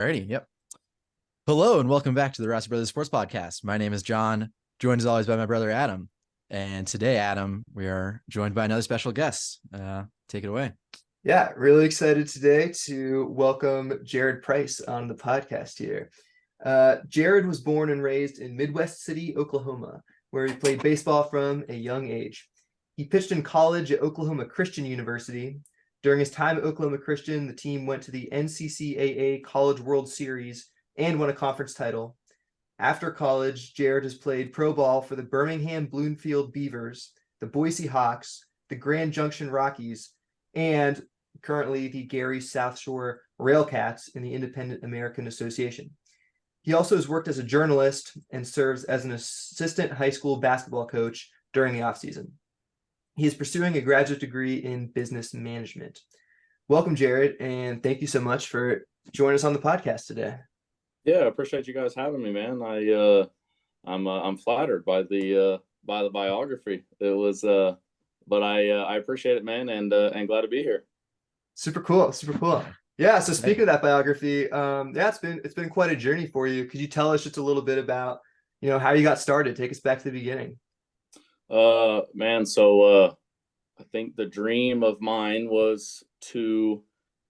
Alrighty, yep. Hello and welcome back to the Rossi Brothers Sports Podcast. My name is John, joined as always by my brother Adam. And today, Adam, we are joined by another special guest. Take it away. Yeah, really excited today to welcome Jared Price on the podcast here. Jared was born and raised in Midwest City, Oklahoma, where he played baseball from a young age. He pitched in college at Oklahoma Christian University. During his time at Oklahoma Christian, the team went to the NCCAA College World Series and won a conference title. After college, Jared has played pro ball for the Birmingham Bloomfield Beavers, the Boise Hawks, the Grand Junction Rockies, and currently the Gary SouthShore RailCats in the Independent American Association. He also has worked as a journalist and serves as an assistant high school basketball coach during the offseason. He is pursuing a graduate degree in business management. Welcome, Jared, and thank you so much for joining us on the podcast today. Yeah, I appreciate you guys having me, man. I'm flattered by the biography. It was but I appreciate it, man, and glad to be here. Super cool. Yeah, so speaking of that biography, it's been quite a journey for you. Could you tell us just a little bit about, how you got started? Take us back to the beginning. Man, so I think the dream of mine was to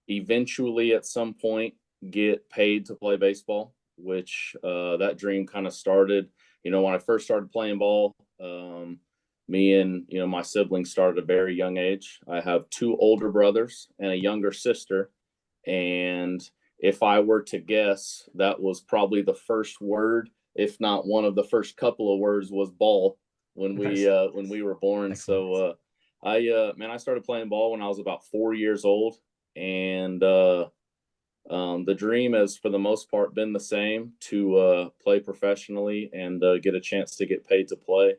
eventually at some point get paid to play baseball, which that dream kind of started, when I first started playing ball. Me and, my siblings started at a very young age. I have two older brothers and a younger sister. And if I were to guess, that was probably the first word, if not one of the first couple of words, was ball when we were born. Excellent. So I started playing ball when I was about 4 years old. And the dream has, for the most part, been the same, to play professionally and get a chance to get paid to play.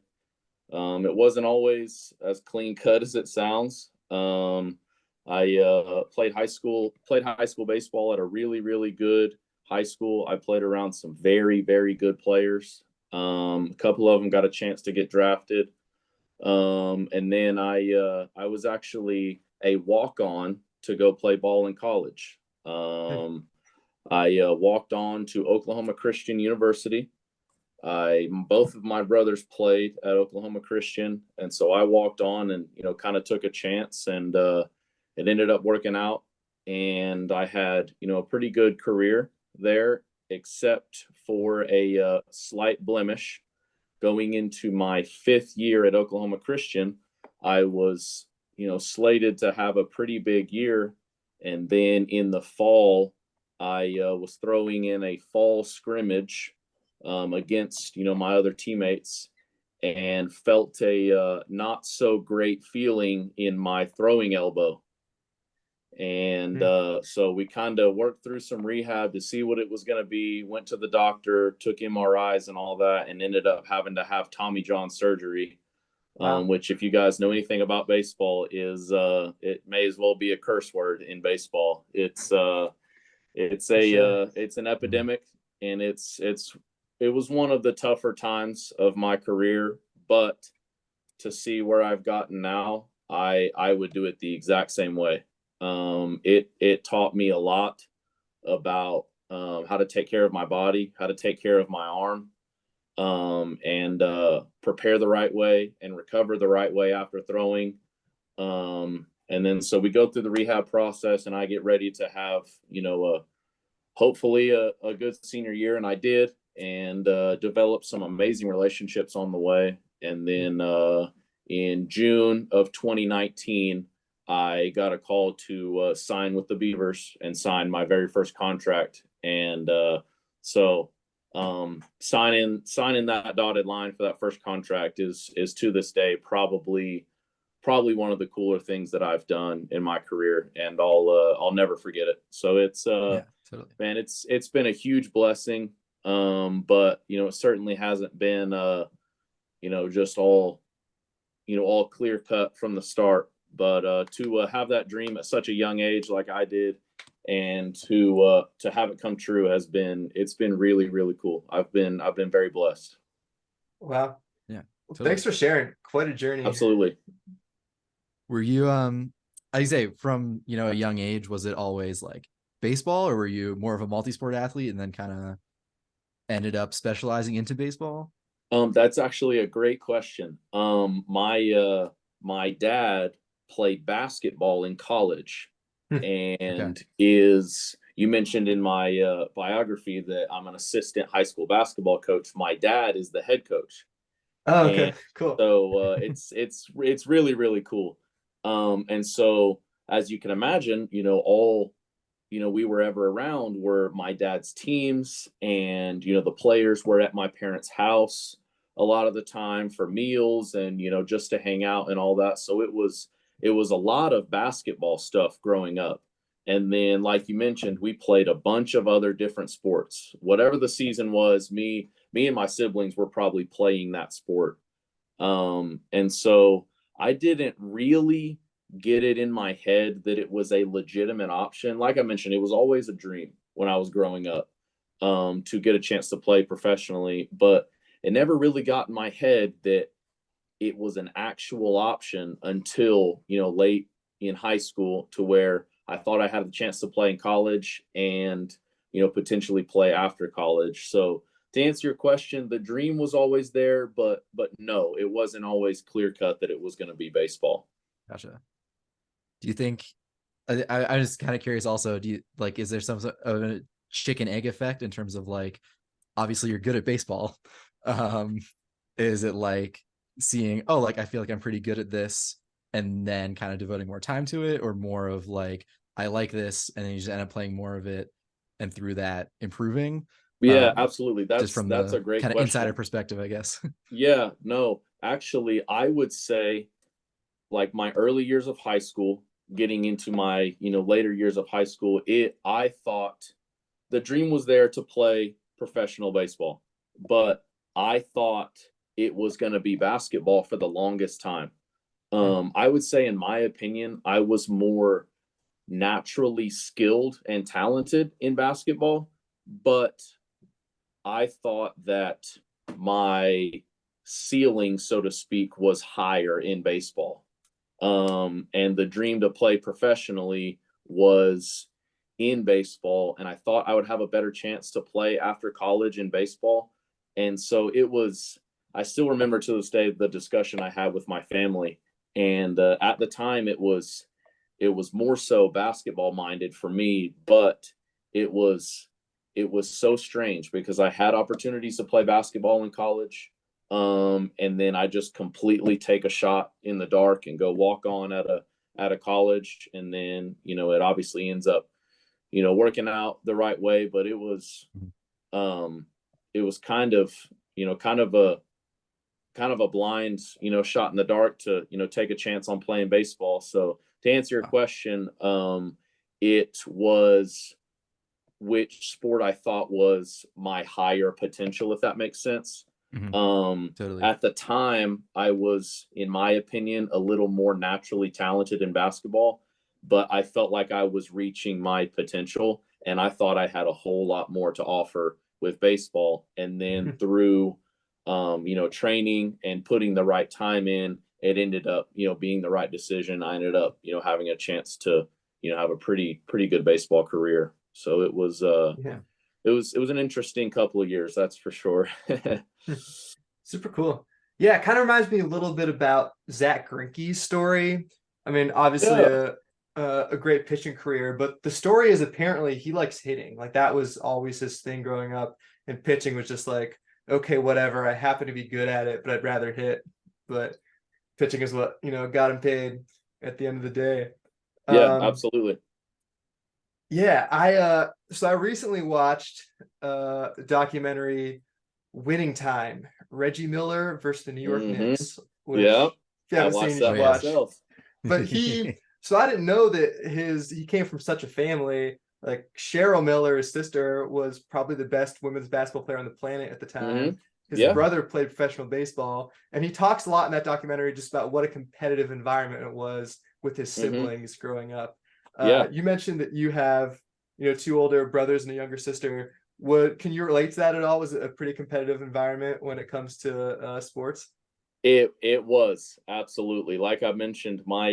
It wasn't always as clean cut as it sounds. I played high school baseball at a really, really good high school. I played around some very, very good players. A couple of them got a chance to get drafted. And then I was actually a walk-on to go play ball in college. I walked on to Oklahoma Christian University. Both of my brothers played at Oklahoma Christian, and so I walked on and kind of took a chance, and it ended up working out. And I had a pretty good career there, except for a slight blemish. Going into my 5th year at Oklahoma Christian, I was slated to have a pretty big year, and then in the fall, I was throwing in a fall scrimmage against my other teammates, and felt a not so great feeling in my throwing elbow. And so we kind of worked through some rehab to see what it was going to be, went to the doctor, took MRIs and all that, and ended up having to have Tommy John surgery. Wow. Which, if you guys know anything about baseball, is it may as well be a curse word in baseball. It's an epidemic, and it was one of the tougher times of my career. But to see where I've gotten now, I would do it the exact same way. It taught me a lot about how to take care of my body, how to take care of my arm, and prepare the right way and recover the right way after throwing. And then so we go through the rehab process, and I get ready to have hopefully a good senior year, and I did, and developed some amazing relationships on the way. And then in June of 2019, I got a call to sign with the Beavers and sign my very first contract. And so signing that dotted line for that first contract is to this day probably one of the cooler things that I've done in my career, and I'll never forget it. So it's Yeah, totally. man, it's been a huge blessing. But it certainly hasn't been just all clear cut from the start. But to have that dream at such a young age like I did, and to have it come true, it's been really, really cool. I've been very blessed. Wow. Yeah. Well, Totally. thanks for sharing. Quite a journey. Absolutely. Were you I say from a young age, was it always like baseball, or were you more of a multi-sport athlete and then kind of ended up specializing into baseball? That's actually a great question. My dad played basketball in college, Hmm. Okay. and is you mentioned in my biography that I'm an assistant high school basketball coach. My dad is the head coach, Oh, and okay, cool. so it's really really cool. And so as you can imagine, all we were ever around were my dad's teams, and the players were at my parents' house a lot of the time for meals and just to hang out and all that. So it was a lot of basketball stuff growing up. And then like you mentioned, we played a bunch of other different sports. Whatever the season was, me and my siblings were probably playing that sport. And so I didn't really get it in my head that it was a legitimate option. Like I mentioned, it was always a dream when I was growing up, to get a chance to play professionally, but it never really got in my head that it was an actual option until, late in high school, to where I thought I had the chance to play in college and, potentially play after college. So to answer your question, the dream was always there, but no, it wasn't always clear cut that it was going to be baseball. Gotcha. Do you think I'm just kind of curious also, do you like, is there some sort of a chicken egg effect in terms of like, obviously you're good at baseball. Um, is it like seeing, oh, like I feel like I'm pretty good at this and then kind of devoting more time to it, or more of like, I like this and then you just end up playing more of it and through that improving? Yeah, Um, absolutely. just That's from that's a the great kind of insider question. perspective, I guess. Yeah, no, actually, I would say like my early years of high school, getting into my later years of high school, it I thought the dream was there to play professional baseball, but I thought it was going to be basketball for the longest time. Hmm. I would say, in my opinion, I was more naturally skilled and talented in basketball, but I thought that my ceiling, so to speak, was higher in baseball. And the dream to play professionally was in baseball, and I thought I would have a better chance to play after college in baseball. And so it was. I still remember to this day the discussion I had with my family, and at the time it was more so basketball minded for me, but it was it was so strange because I had opportunities to play basketball in college. And then I just completely take a shot in the dark and go walk on at a college, and then it obviously ends up working out the right way. But um it was kind of a blind shot in the dark to take a chance on playing baseball. So to answer your question, it was which sport I thought was my higher potential, if that makes sense. Mhm. Totally. At the time, I was, in my opinion, a little more naturally talented in basketball, but I felt like I was reaching my potential, and I thought I had a whole lot more to offer with baseball. And then through, training and putting the right time in, it ended up, being the right decision. I ended up, having a chance to, have a pretty good baseball career. So Yeah. it was an interesting couple of years, that's for sure. Super cool. Yeah, it kind of reminds me a little bit about Zach Greinke's story. I mean, obviously Yeah. a great pitching career, but the story is apparently he likes hitting. Like that was always his thing growing up, and pitching was just like, okay, whatever. I happen to be good at it, but I'd rather hit. But pitching is what, got him paid at the end of the day. Yeah, Um, absolutely. yeah, I recently watched the documentary Winning Time, Reggie Miller versus the New York Hmm. Knicks, Yeah, which if you I haven't seen, watched you Oh should that yeah. watch. myself. But so I didn't know that he came from such a family. Like Cheryl Miller, his sister, was probably the best women's basketball player on the planet at the Hmm. time. His Yeah. brother played professional baseball, and he talks a lot in that documentary just about what a competitive environment it was with his Hmm. siblings growing up. Yeah. You mentioned that you have, two older brothers and a younger sister. Can you relate to that at all? Was it a pretty competitive environment when it comes to sports? It was absolutely, like I mentioned, my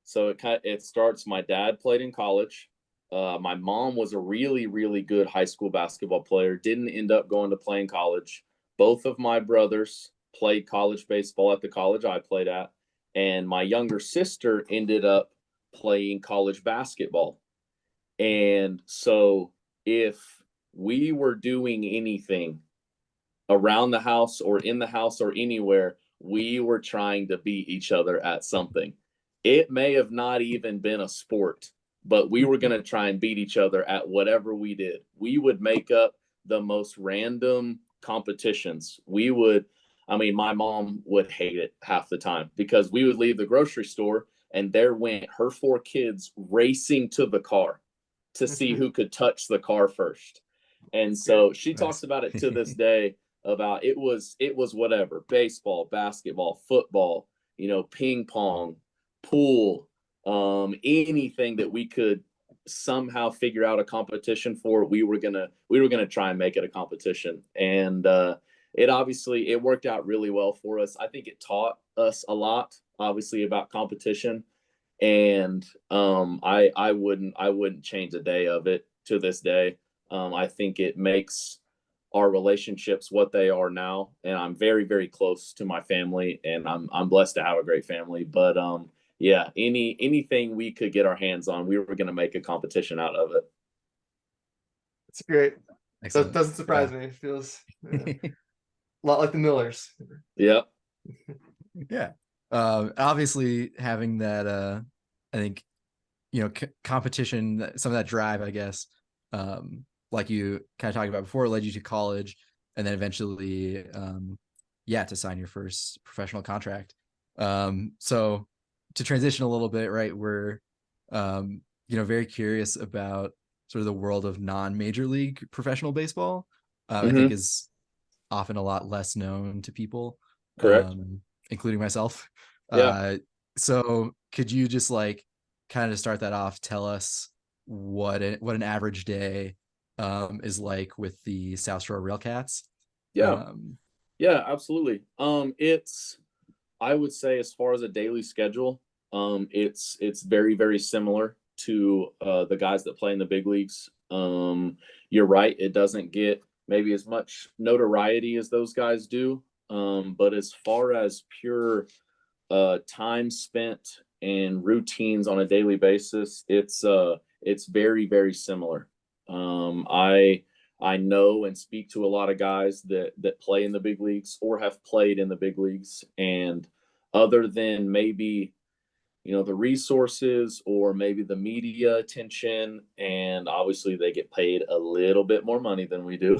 so it starts. My dad played in college. My mom was a really, really good high school basketball player, didn't end up going to play in college. Both of my brothers played college baseball at the college I played at. And my younger sister ended up playing college basketball. And so if we were doing anything around the house or in the house or anywhere, we were trying to beat each other at something. It may have not even been a sport, but we were going to try and beat each other at whatever we did. We would make up the most random competitions. I mean, my mom would hate it half the time because we would leave the grocery store and there went her 4 kids racing to the car to see who could touch the car first. And so she talks about it to this day about it was whatever, baseball, basketball, football, ping pong, pool, anything that we could somehow figure out a competition for, we were gonna try and make it a competition. And it worked out really well for us. I think it taught us a lot, obviously, about competition. And I wouldn't change a day of it to this day. I think it makes our relationships what they are now, and I'm very, very close to my family, and I'm blessed to have a great family. But yeah, anything we could get our hands on, we were going to make a competition out of it. It's great. Excellent. Doesn't surprise me. It feels a lot like the Millers. Yeah. Yeah. Obviously having that, I think, competition, some of that drive, I guess, like you kind of talked about before, led you to college and then eventually, to sign your first professional contract. So to transition a little bit, right, we're, very curious about sort of the world of non-major league professional baseball. I think is often a lot less known to people, Correct. including myself. Yeah. So could you just like kind of start that off, tell us what an average day is like with the South Shore RailCats? Yeah. Yeah, absolutely. I would say, as far as a daily schedule, it's very, very similar to the guys that play in the big leagues. You're right; it doesn't get maybe as much notoriety as those guys do. But as far as pure time spent and routines on a daily basis, it's very, very similar. I know and speak to a lot of guys that play in the big leagues or have played in the big leagues, and other than maybe the resources or maybe the media attention, and obviously they get paid a little bit more money than we do.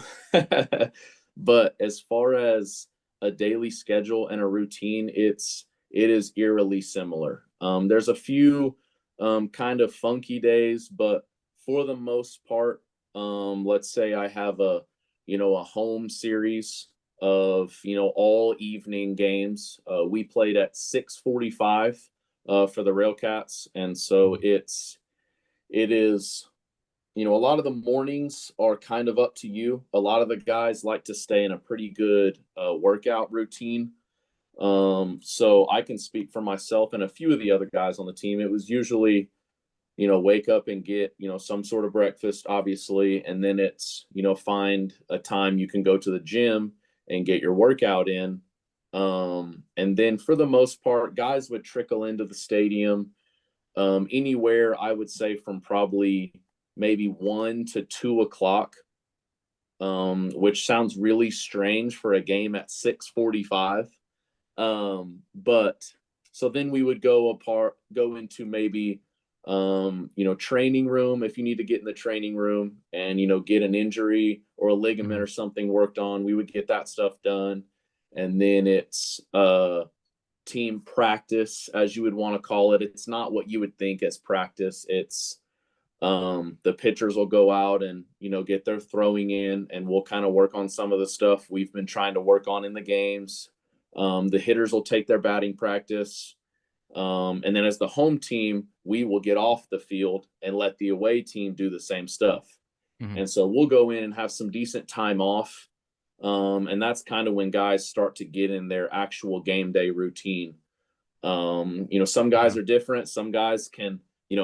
But as far as a daily schedule and a routine, it is eerily similar. There's a few kind of funky days, but for the most part, let's say I have a home series of all evening games. We played at 6:45 for the RailCats, and so it is a lot of the mornings are kind of up to you. A lot of the guys like to stay in a pretty good workout routine. So I can speak for myself and a few of the other guys on the team. It was usually wake up and get some sort of breakfast, obviously, and then it's find a time you can go to the gym and get your workout in. And then for the most part, guys would trickle into the stadium anywhere, I would say, from probably maybe 1 to 2 o'clock, which sounds really strange for a game at 6:45. But so then we would go into maybe training room, if you need to get in the training room and get an injury or a ligament or something worked on, we would get that stuff done. And then it's team practice, as you would want to call it. It's not what you would think as practice. It's the pitchers will go out and get their throwing in, and we'll kind of work on some of the stuff we've been trying to work on in the games. The hitters will take their batting practice. And then as the home team, we will get off the field and let the away team do the same stuff. And so we'll go in and have some decent time off. And that's kind of when guys start to get in their actual game day routine. Some guys are different. Some guys can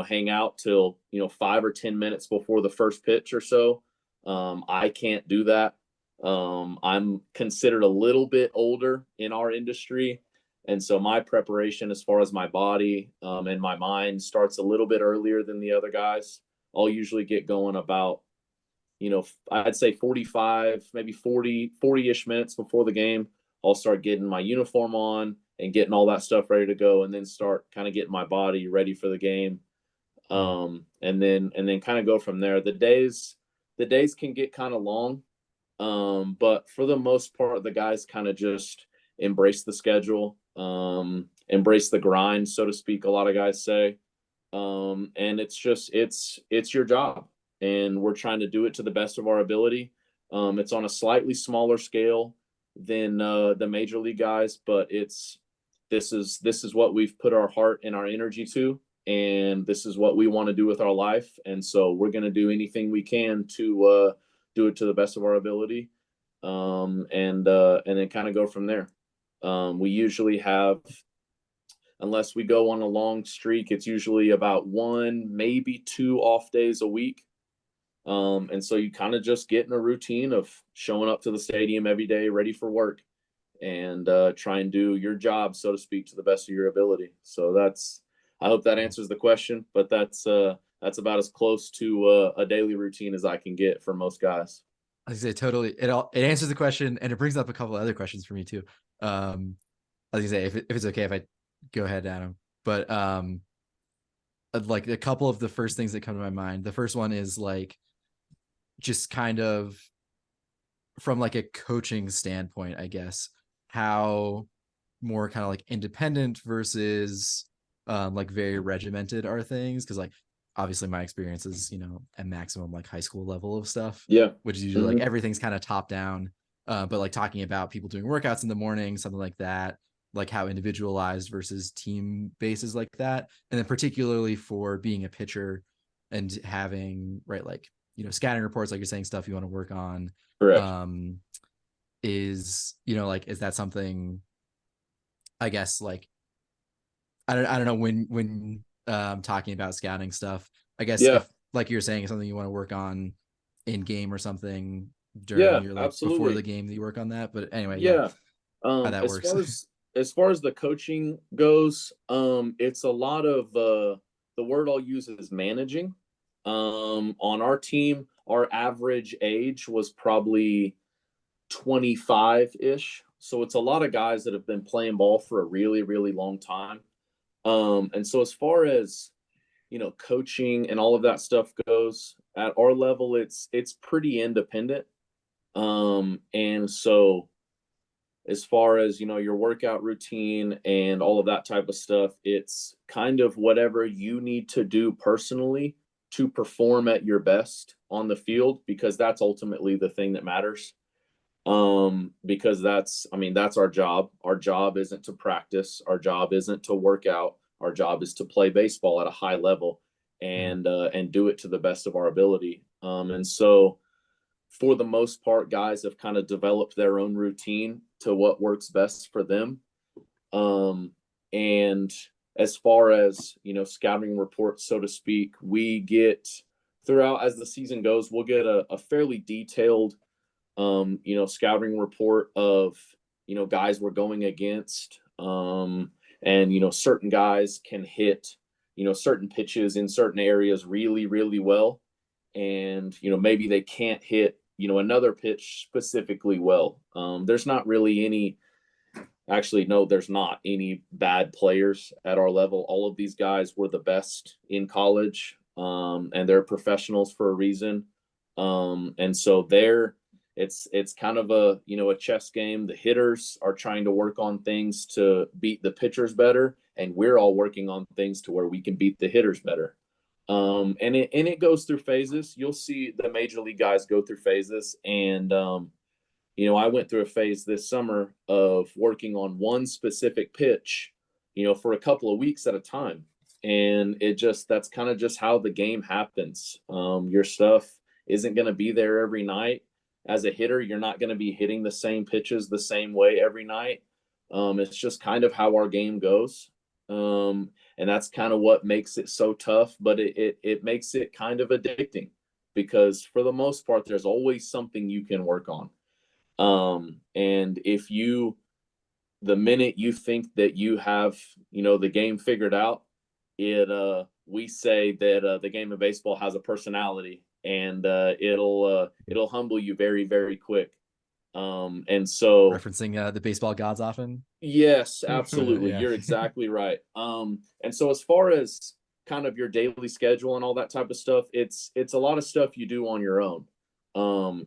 hang out till 5 or 10 minutes before the first pitch or so. I can't do that. I'm considered a little bit older in our industry, and so my preparation as far as my body and my mind starts a little bit earlier than the other guys. I'll usually get going about, I'd say 45, maybe 40-ish minutes before the game. I'll start getting my uniform on and getting all that stuff ready to go, and then start kind of getting my body ready for the game. And then kind of go from there. The days can get kind of long. But for the most part, the guys kind of just embrace the schedule, embrace the grind, so to speak, a lot of guys say. And it's your job, and we're trying to do it to the best of our ability. It's on a slightly smaller scale than the major league guys, but this is what we've put our heart and our energy to, and this is what we want to do with our life. And so we're going to do anything we can to do it to the best of our ability, and then kind of go from there. We usually have, unless we go on a long streak, it's usually about 1, maybe 2 off days a week. And so you kind of just get in a routine of showing up to the stadium every day, ready for work, and try and do your job, so to speak, to the best of your ability. So I hope that answers the question, but that's about as close to a daily routine as I can get for most guys. I was gonna say totally. It answers the question, and it brings up a couple of other questions for me too. I was gonna say if it's okay if I go ahead, Adam, but like a couple of the first things that come to my mind. The first one is like just kind of from like a coaching standpoint, I guess, how more kind of like independent versus like very regimented are things, because like obviously my experience is at maximum like high school level of stuff, which is usually like everything's kind of top down, but like talking about people doing workouts in the morning, something like that, like how individualized versus team bases like that, and then particularly for being a pitcher and having like scouting reports, like you're saying, stuff you want to work on. Correct. Is like, is that something, I guess, like I don't know, when talking about scouting stuff, I guess if like you're saying, it's something you want to work on in game or something during your like absolutely. before the game that you work on that. But anyway, how that works. As far as the coaching goes, it's a lot of the word I'll use is managing. On our team, our average age was probably 25-ish. So it's a lot of guys that have been playing ball for a really, really long time. And so as far as, coaching and all of that stuff goes, at our level, it's pretty independent. And so as far as, your workout routine and all of that type of stuff, it's kind of whatever you need to do personally to perform at your best on the field, because that's ultimately the thing that matters. Because that's our job. Our job isn't to practice. Our job isn't to work out. Our job is to play baseball at a high level and do it to the best of our ability. And so for the most part, guys have kind of developed their own routine to what works best for them. And as far as, scouting reports, so to speak, we get throughout, as the season goes, we'll get a fairly detailed scouting report of, guys we're going against. And, certain guys can hit, certain pitches in certain areas really, really well. And, maybe they can't hit, another pitch specifically well. There's not really there's not any bad players at our level. All of these guys were the best in college, and they're professionals for a reason. And so it's kind of a chess game. The hitters are trying to work on things to beat the pitchers better, and we're all working on things to where we can beat the hitters better. And it goes through phases. You'll see the major league guys go through phases, and I went through a phase this summer of working on one specific pitch, for a couple of weeks at a time. And that's kind of just how the game happens. Your stuff isn't going to be there every night. As a hitter, you're not going to be hitting the same pitches the same way every night. It's just kind of how our game goes. And that's kind of what makes it so tough, but it makes it kind of addicting because for the most part, there's always something you can work on. And if you, the minute you think that you have, the game figured out, we say that the game of baseball has a personality, and it'll humble you very, very quick. And so, Referencing the baseball gods often. yes, absolutely, Yeah. you're exactly right. And so as far as kind of your daily schedule and all that type of stuff, it's a lot of stuff you do on your own.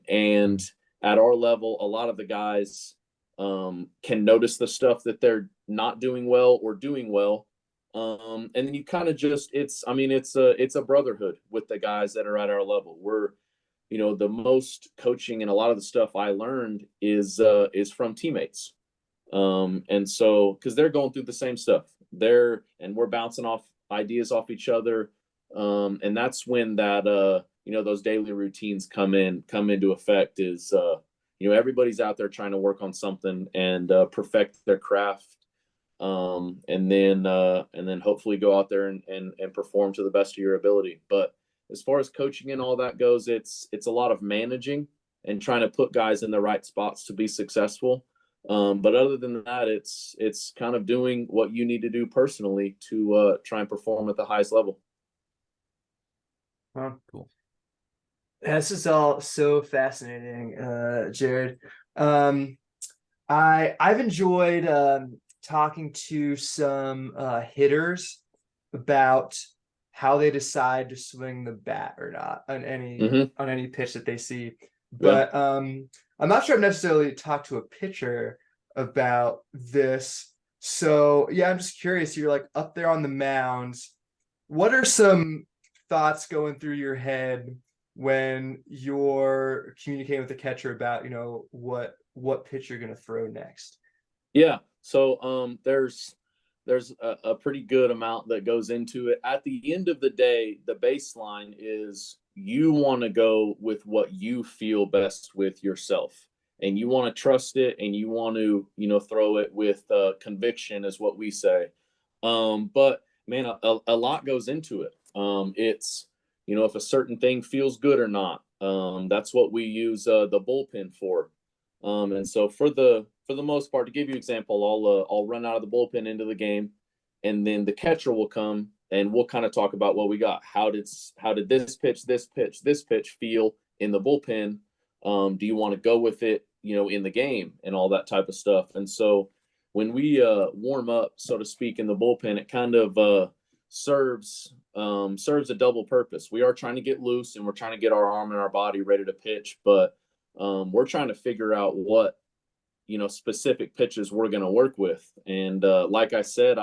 And at our level, a lot of the guys can notice the stuff that they're not doing well or doing well. And then you kind of just, it's a brotherhood with the guys that are at our level. We're, the most coaching and a lot of the stuff I learned is from teammates. And so, cause they're going through the same stuff and we're bouncing off ideas off each other. And that's when that, those daily routines come into effect is, everybody's out there trying to work on something and perfect their craft. And then hopefully go out there and perform to the best of your ability. But as far as coaching and all that goes, it's a lot of managing and trying to put guys in the right spots to be successful. But other than that, it's kind of doing what you need to do personally to try and perform at the highest level. Huh. Cool. This is all so fascinating, Jared. I've enjoyed talking to some hitters about how they decide to swing the bat or not on any pitch that they see. But I'm not sure I've necessarily talked to a pitcher about this. So yeah, I'm just curious. You're like up there on the mounds. What are some thoughts going through your head when you're communicating with the catcher about, what pitch you're going to throw next? Yeah. So there's a pretty good amount that goes into it. At the end of the day, the baseline is you want to go with what you feel best with yourself, and you want to trust it, and you want to throw it with conviction, is what we say. But man, a lot goes into it. It's if a certain thing feels good or not. That's what we use the bullpen for. And so for the most part, to give you an example, I'll run out of the bullpen into the game, and then the catcher will come and we'll kind of talk about what we got. How did this pitch feel in the bullpen? Do you want to go with it, in the game and all that type of stuff? And so when we warm up, so to speak, in the bullpen, it kind of serves a double purpose. We are trying to get loose and we're trying to get our arm and our body ready to pitch, but we're trying to figure out what specific pitches we're going to work with. And like I said,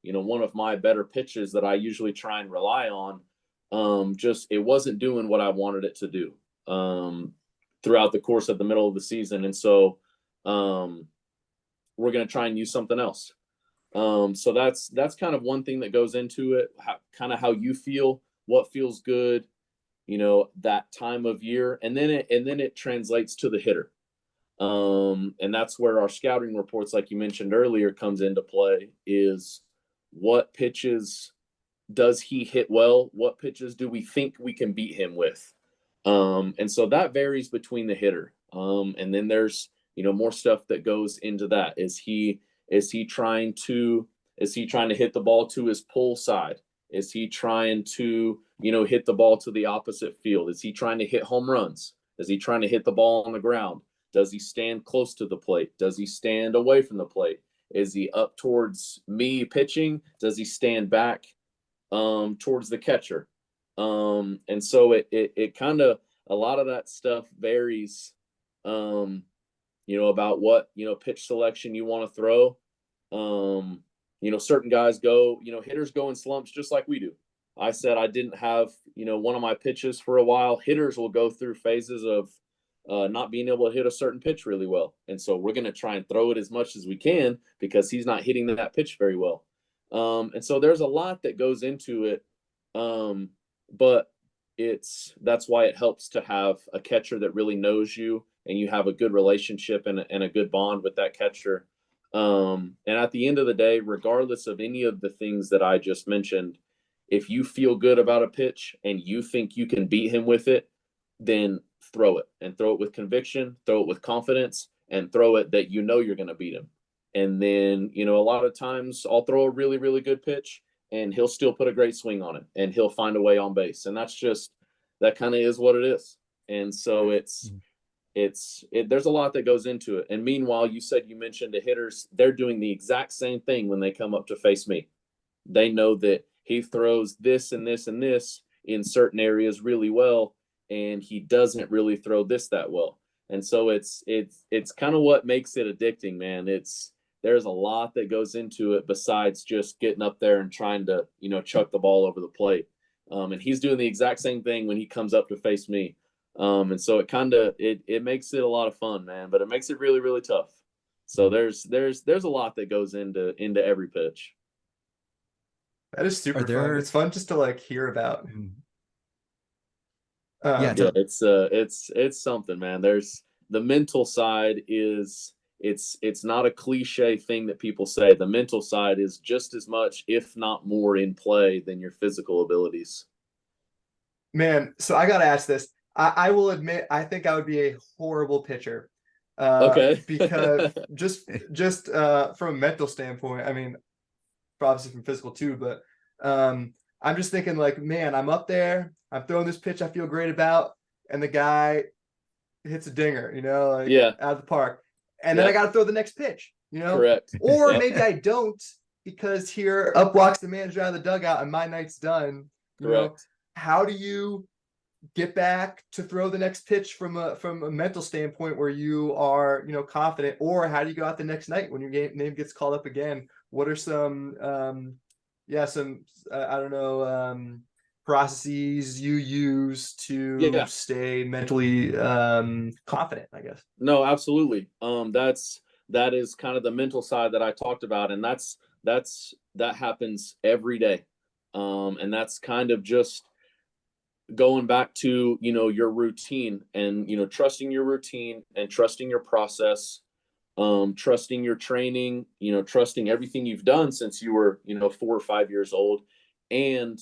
one of my better pitches that I usually try and rely on, just it wasn't doing what I wanted it to do throughout the course of the middle of the season. And so we're going to try and use something else. So that's kind of one thing that goes into it, kind of how you feel, what feels good, that time of year, and then it translates to the hitter. And that's where our scouting reports, like you mentioned earlier, comes into play, is what pitches does he hit well? What pitches do we think we can beat him with? And so that varies between the hitter. And then there's, more stuff that goes into that. Is he trying to hit the ball to his pull side? Is he trying to, hit the ball to the opposite field? Is he trying to hit home runs? Is he trying to hit the ball on the ground? Does he stand close to the plate? Does he stand away from the plate? Is he up towards me pitching? Does he stand back towards the catcher? And so it kind of, a lot of that stuff varies, about what, pitch selection you want to throw. Certain guys go, hitters go in slumps just like we do. I said I didn't have, one of my pitches for a while. Hitters will go through phases of not being able to hit a certain pitch really well. And so we're going to try and throw it as much as we can because he's not hitting that pitch very well. And so there's a lot that goes into it. But that's why it helps to have a catcher that really knows you and you have a good relationship and a good bond with that catcher. And at the end of the day, regardless of any of the things that I just mentioned, if you feel good about a pitch and you think you can beat him with it, then throw it, and throw it with conviction, throw it with confidence, and throw it that you know you're going to beat him. And then, a lot of times I'll throw a really, really good pitch and he'll still put a great swing on it and he'll find a way on base. And that kind of is what it is. And so there's a lot that goes into it. And meanwhile, you mentioned the hitters, they're doing the exact same thing when they come up to face me. They know that he throws this and this and this in certain areas really well, and he doesn't really throw this that well. And so it's kind of what makes it addicting, man. There's a lot that goes into it besides just getting up there and trying to, chuck the ball over the plate. And he's doing the exact same thing when he comes up to face me. And so it makes it a lot of fun, man, but it makes it really, really tough. So there's a lot that goes into every pitch. That is super fun. It's fun just to like hear about. Yeah, it's something, man. There's the mental side is it's not a cliche thing that people say. The mental side is just as much, if not more, in play than your physical abilities. Man, so I gotta ask this. I will admit, I think I would be a horrible pitcher. Okay. Because just from a mental standpoint, I mean, obviously from physical too, but I'm just thinking like, man, I'm up there, I'm throwing this pitch I feel great about, and the guy hits a dinger, like out of the park. And then I gotta throw the next pitch, Correct. Or maybe I don't, because here up walks the manager out of the dugout and my night's done. Correct. How do you get back to throw the next pitch from a mental standpoint where you are, confident? Or how do you go out the next night when your name gets called up again? What are some I don't know, processes you use to stay mentally confident, I guess? No, absolutely. That is kind of the mental side that I talked about, and that happens every day. And that's kind of just going back to, your routine and, trusting your routine and trusting your process, trusting your training, trusting everything you've done since you were, 4 or 5 years old. And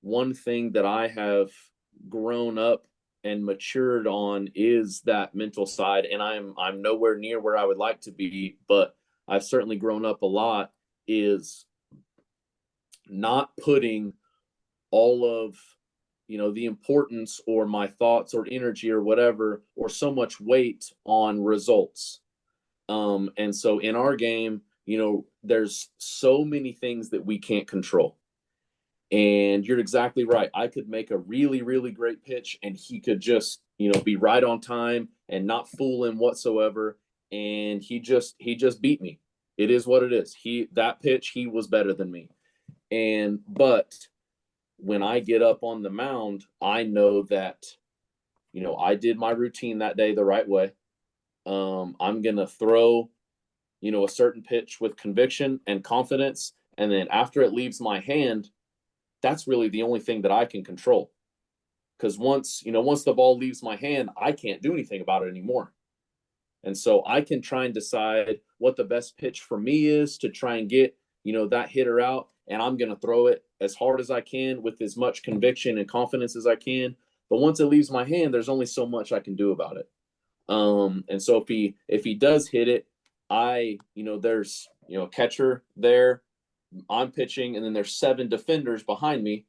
one thing that I have grown up and matured on is that mental side. And I'm nowhere near where I would like to be, but I've certainly grown up a lot, is not putting all of, the importance or my thoughts or energy or whatever, or so much weight on results. And so in our game, there's so many things that we can't control. And you're exactly right. I could make a really, really great pitch and he could just, be right on time and not fool him whatsoever. And he just beat me. It is what it is. That pitch, he was better than me. But when I get up on the mound, I know that, I did my routine that day the right way. I'm going to throw, a certain pitch with conviction and confidence. And then after it leaves my hand, that's really the only thing that I can control. Because once the ball leaves my hand, I can't do anything about it anymore. And so I can try and decide what the best pitch for me is to try and get, that hitter out. And I'm going to throw it as hard as I can with as much conviction and confidence as I can. But once it leaves my hand, there's only so much I can do about it. And so if he does hit it, there's, a catcher there, I'm pitching, and then there's 7 defenders behind me.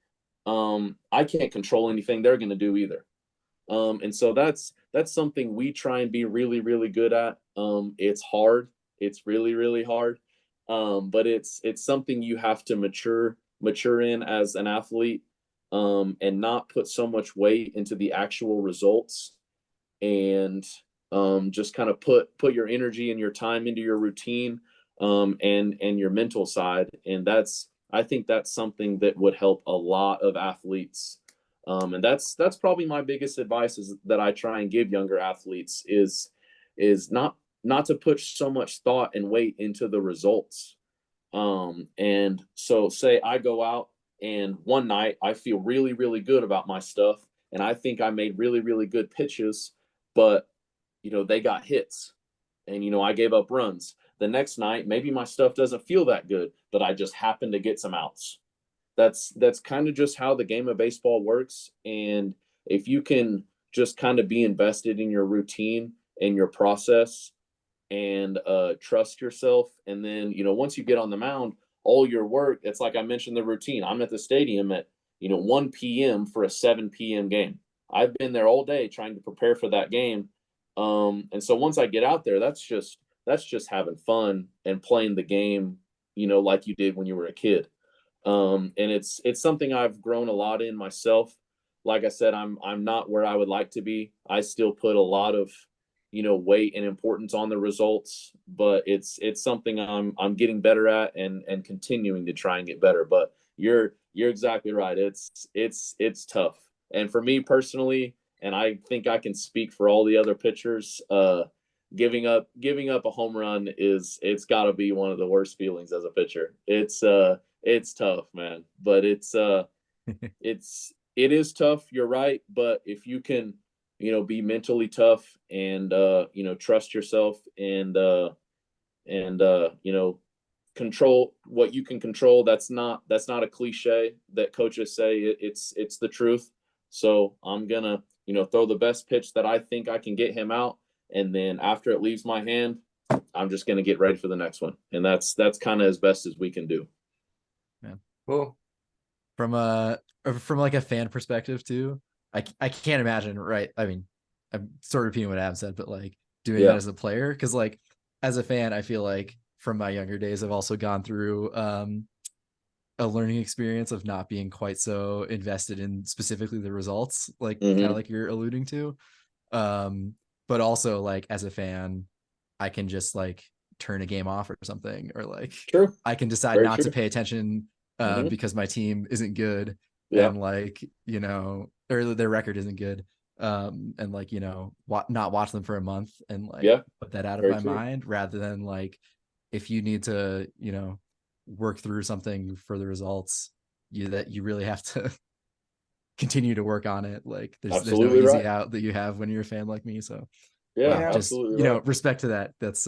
I can't control anything they're going to do either. And so that's something we try and be really, really good at. It's hard. It's really, really hard. But it's something you have to mature in as an athlete, and not put so much weight into the actual results, and just kind of put your energy and your time into your routine, and your mental side. And I think that's something that would help a lot of athletes. And that's probably my biggest advice, is that I try and give younger athletes is not to put so much thought and weight into the results. And so say I go out and one night I feel really, really good about my stuff, and I think I made really, really good pitches, but they got hits and I gave up runs. the next night, maybe my stuff doesn't feel that good, but I just happen to get some outs. That's kind of just how the game of baseball works. And if you can just kind of be invested in your routine and your process and trust yourself, and then once you get on the mound, all your work, it's like I mentioned the routine. I'm at the stadium at 1 p.m. for a 7 p.m. game. I've been there all day trying to prepare for that game. And so once I get out there, that's just having fun and playing the game, like you did when you were a kid. And it's something I've grown a lot in myself. Like I said, I'm not where I would like to be. I still put a lot of weight and importance on the results, but it's something I'm getting better at and continuing to try and get better. But you're exactly right. It's tough. And for me personally, and I think I can speak for all the other pitchers, giving up a home run it's got to be one of the worst feelings as a pitcher. It's tough, man. But it is tough. You're right. But if you can, be mentally tough and trust yourself and control what you can control. That's not a cliche that coaches say. It's the truth. So I'm gonna, throw the best pitch that I think I can get him out. And then after it leaves my hand, I'm just gonna get ready for the next one. And that's kind of as best as we can do. Man. Cool. From like a fan perspective too, I can't imagine, right? I mean, I'm sort of repeating what Ab said, but like doing that as a player, because like as a fan, I feel like from my younger days, I've also gone through a learning experience of not being quite so invested in specifically the results, like kind of like you're alluding to. But also like as a fan, I can just like turn a game off or something, or like I can decide not to pay attention because my team isn't good, and like or their record isn't good, and like not watch them for a month and like put that out of my mind, rather than like if you need to work through something for the results, you really have to continue to work on it. Like there's no easy out that you have when you're a fan like me. So just respect to that. That's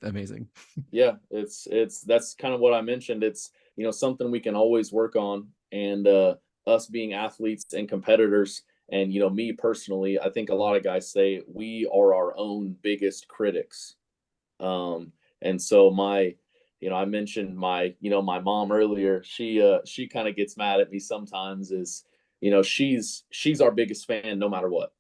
amazing. That's kind of what I mentioned. It's something we can always work on. And us being athletes and competitors, and me personally, I think a lot of guys say we are our own biggest critics. And so I mentioned my mom earlier. She kind of gets mad at me sometimes. She's our biggest fan no matter what.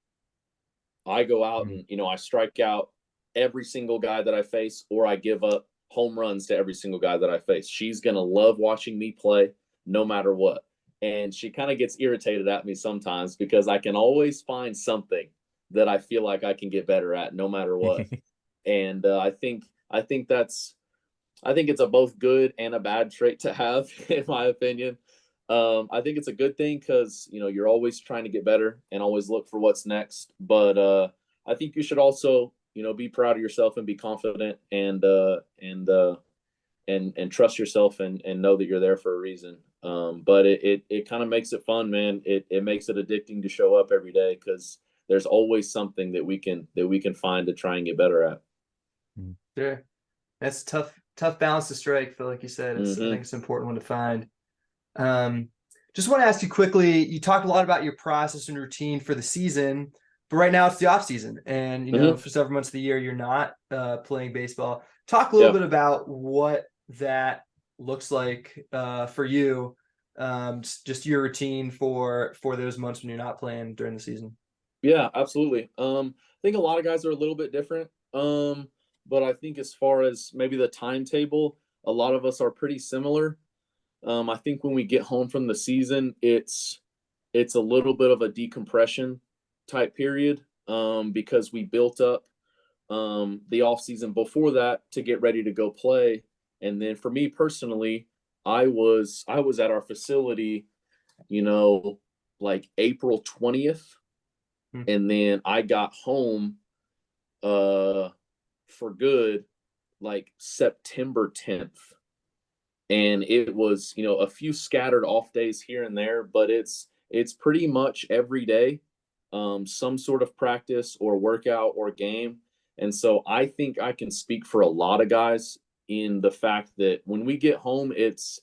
I go out and I strike out every single guy that I face, or I give up home runs to every single guy that I face. She's gonna love watching me play no matter what. And she kind of gets irritated at me sometimes because I can always find something that I feel like I can get better at no matter what. And I think it's a both good and a bad trait to have, in my opinion. I think it's a good thing because you're always trying to get better and always look for what's next. But I think you should also be proud of yourself and be confident and trust yourself and know that you're there for a reason. But it kind of makes it fun, man. It makes it addicting to show up every day because there's always something that we can find to try and get better at. Sure. That's tough balance to strike, Phil. Like you said, I think it's an important one to find. Just want to ask you quickly, you talked a lot about your process and routine for the season, but right now it's the off season, and for several months of the year you're not playing baseball. Talk a little bit about what that looks like for you, just your routine for those months when you're not playing during the season. Yeah, absolutely. I think a lot of guys are a little bit different, but I think as far as maybe the timetable, a lot of us are pretty similar. I think when we get home from the season, it's a little bit of a decompression type period, because we built up the off season before that to get ready to go play. And then for me personally, I was at our facility, like April 20th, and then I got home for good like September 10th. And it was, a few scattered off days here and there, but it's pretty much every day, some sort of practice or workout or game. And so I think I can speak for a lot of guys in the fact that when we get home, it's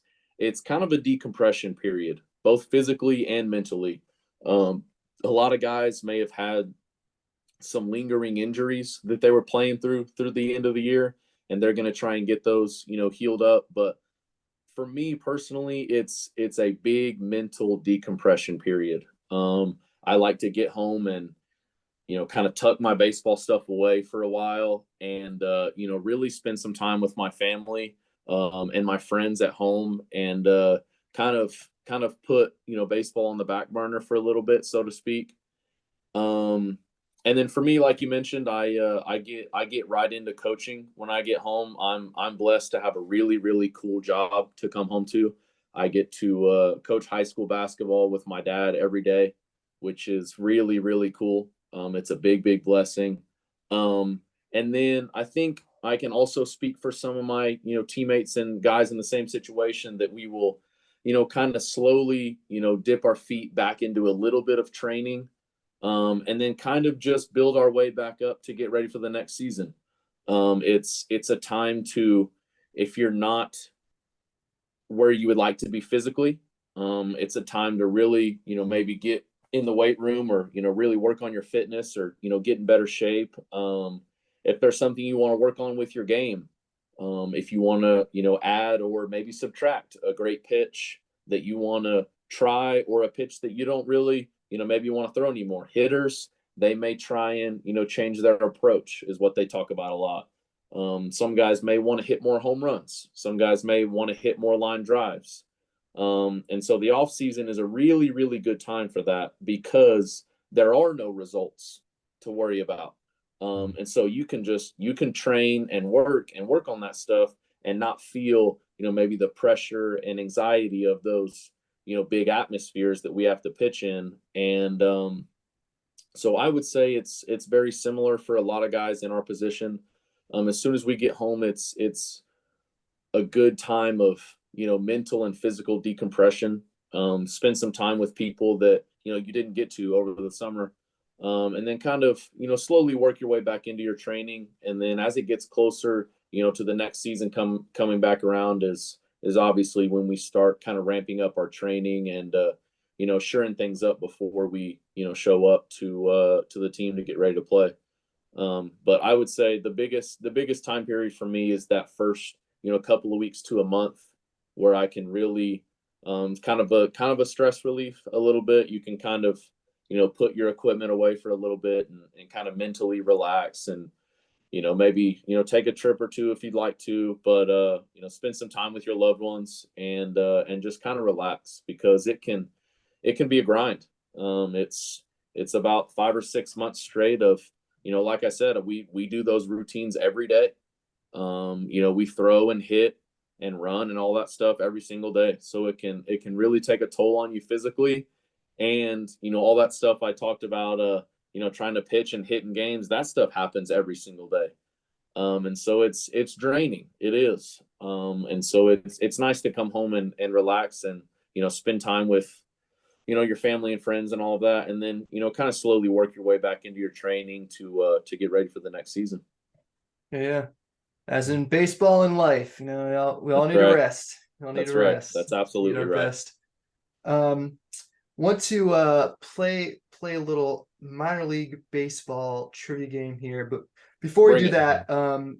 kind of a decompression period, both physically and mentally. A lot of guys may have had some lingering injuries that they were playing through the end of the year, and they're going to try and get those, healed up. But for me personally, it's a big mental decompression period. I like to get home and kind of tuck my baseball stuff away for a while, and really spend some time with my family, and my friends at home, and kind of put baseball on the back burner for a little bit, so to speak. Um, and then for me, like you mentioned, I get right into coaching when I get home. I'm blessed to have a really really cool job to come home to. I get to coach high school basketball with my dad every day, which is really really cool. It's a big big blessing. Um, and then I think I can also speak for some of my teammates and guys in the same situation that we will kind of slowly dip our feet back into a little bit of training, and then kind of just build our way back up to get ready for the next season. It's a time to, if you're not where you would like to be physically, it's a time to really maybe get in the weight room, or really work on your fitness, or get in better shape. If there's something you want to work on with your game, if you want to add or maybe subtract a great pitch that you want to try, or a pitch that you don't really maybe you want to throw anymore. Hitters, they may try and change their approach, is what they talk about a lot. Some guys may want to hit more home runs. Some guys may want to hit more line drives. And so the off season is a really really good time for that, because there are no results to worry about. And so you can train and work on that stuff, and not feel maybe the pressure and anxiety of those big atmospheres that we have to pitch in. And so I would say it's very similar for a lot of guys in our position. As soon as we get home, it's a good time of mental and physical decompression. Spend some time with people that you didn't get to over the summer, and then kind of slowly work your way back into your training. And then as it gets closer to the next season coming back around, is obviously when we start kind of ramping up our training, and shoring things up before we show up to the team to get ready to play. But I would say the biggest time period for me is that first couple of weeks to a month, where I can really kind of a stress relief a little bit. You can kind of put your equipment away for a little bit, and kind of mentally relax, and maybe take a trip or two if you'd like to, but spend some time with your loved ones, and just kind of relax, because it can be a grind. It's about 5 or 6 months straight of like I said, we do those routines every day. We throw and hit and run and all that stuff every single day, so it can really take a toll on you physically. And all that stuff I talked about, trying to pitch and hit in games, that stuff happens every single day. And so it's draining. It is. And so it's nice to come home and relax, and spend time with your family and friends and all of that, and then kind of slowly work your way back into your training to get ready for the next season. Yeah. As in baseball and life, we all That's need a right. rest. We all need That's a right. rest. That's Need absolutely our right. best. Want to play a little minor league baseball trivia game here, but before we Bring do it. that,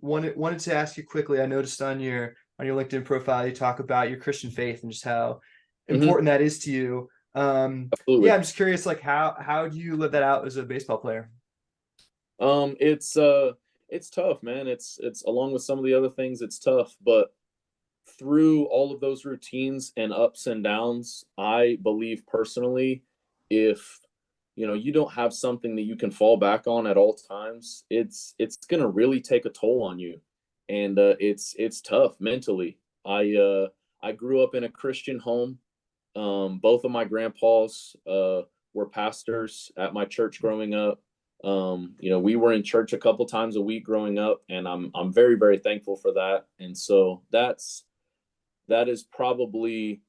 wanted to ask you quickly. I noticed on your LinkedIn profile you talk about your Christian faith and just how important that is to you. Absolutely. Yeah, I'm just curious, like how do you live that out as a baseball player? It's tough, man. It's along with some of the other things, it's tough, but through all of those routines and ups and downs, I believe personally, if you don't have something that you can fall back on at all times, it's gonna really take a toll on you, and it's tough mentally. I grew up in a Christian home. Both of my grandpas were pastors at my church growing up. We were in church a couple times a week growing up, and I'm very very thankful for that. And so that is probably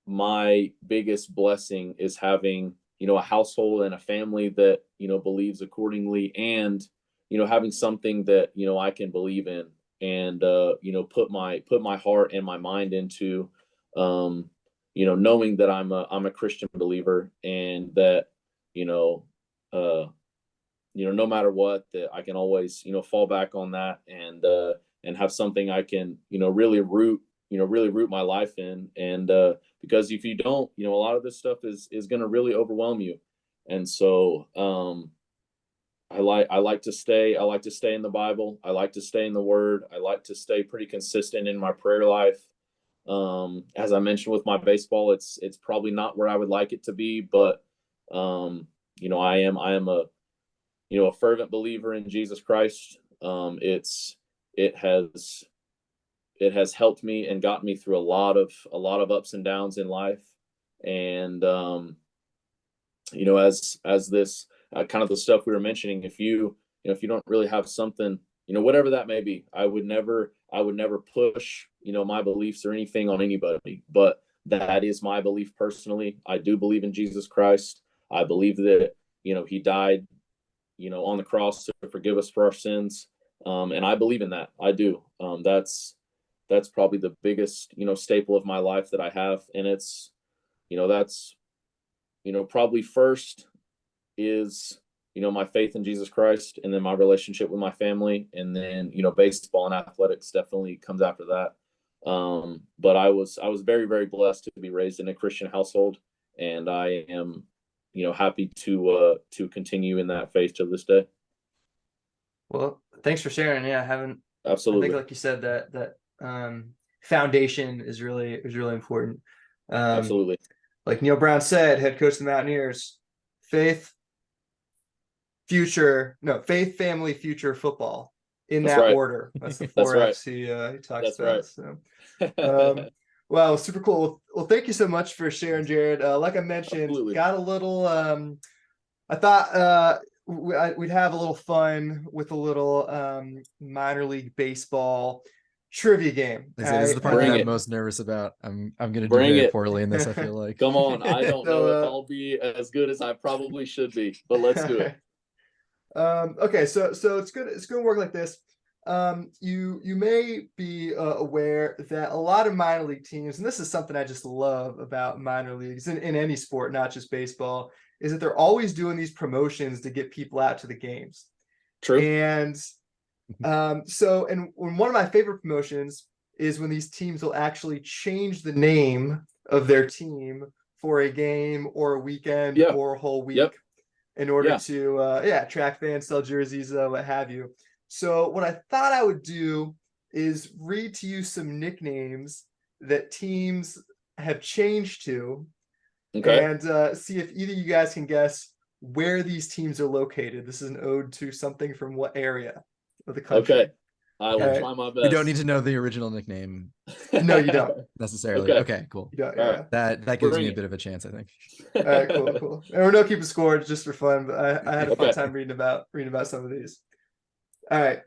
my biggest blessing, is having a household and a family that believes accordingly, and having something that, I can believe in, and, put my heart and my mind into, knowing that I'm a Christian believer, and that, you know, uh, no matter what, that I can always, fall back on that, and have something I can, really root my life in. And, because if you don't, a lot of this stuff is going to really overwhelm you. And so, I like to stay in the Bible. I like to stay in the Word. I like to stay pretty consistent in my prayer life. As I mentioned with my baseball, it's probably not where I would like it to be, but, I am a fervent believer in Jesus Christ. It has helped me and gotten me through a lot of ups and downs in life. And, as this, kind of the stuff we were mentioning, if you don't really have something, whatever that may be, I would never push, my beliefs or anything on anybody, but that is my belief personally. I do believe in Jesus Christ. I believe that, he died, on the cross to forgive us for our sins. And I believe in that. I do. That's probably the biggest, staple of my life that I have. And it's, that's, probably first is, my faith in Jesus Christ, and then my relationship with my family. And then, baseball and athletics definitely comes after that. But I was very, very blessed to be raised in a Christian household, and I am, happy to continue in that faith to this day. Well, thanks for sharing. Yeah, I Absolutely. think, like you said, that foundation is really important. Absolutely. Like Neil Brown said, head coach of the Mountaineers, faith, family, future, football, in That's that right. order. That's the That's four right. F's he talks That's about. right. So, wow, super cool. Well, thank you so much for sharing, Jared. Like I mentioned, Absolutely. got a little. I thought we'd have a little fun with a little minor league baseball trivia game. This is the part Bring that I'm it. most nervous about. I'm gonna do Bring very it. poorly in this, I feel like. Come on. I don't So, know if I'll be as good as I probably should be, but let's do it. Okay, so it's gonna work like this. You may be aware that a lot of minor league teams, and this is something I just love about minor leagues in any sport, not just baseball, is that they're always doing these promotions to get people out to the games. True. And one of my favorite promotions is when these teams will actually change the name of their team for a game or a weekend Yeah. or a whole week. Yep. In order Yeah. to attract fans, sell jerseys, what have you. So what I thought I would do is read to you some nicknames that teams have changed to, Okay. and see if either you guys can guess where these teams are located. This is an ode to something from what area of the country. Okay. I will Okay. try my best. We don't need to know the original nickname No, you don't. necessarily. Okay, cool. You don't, All yeah. right. That gives Bring me a it. bit of a chance, I think. All right, cool. And we're not keeping score just for fun, but I had a fun Okay. time reading about some of these. All right.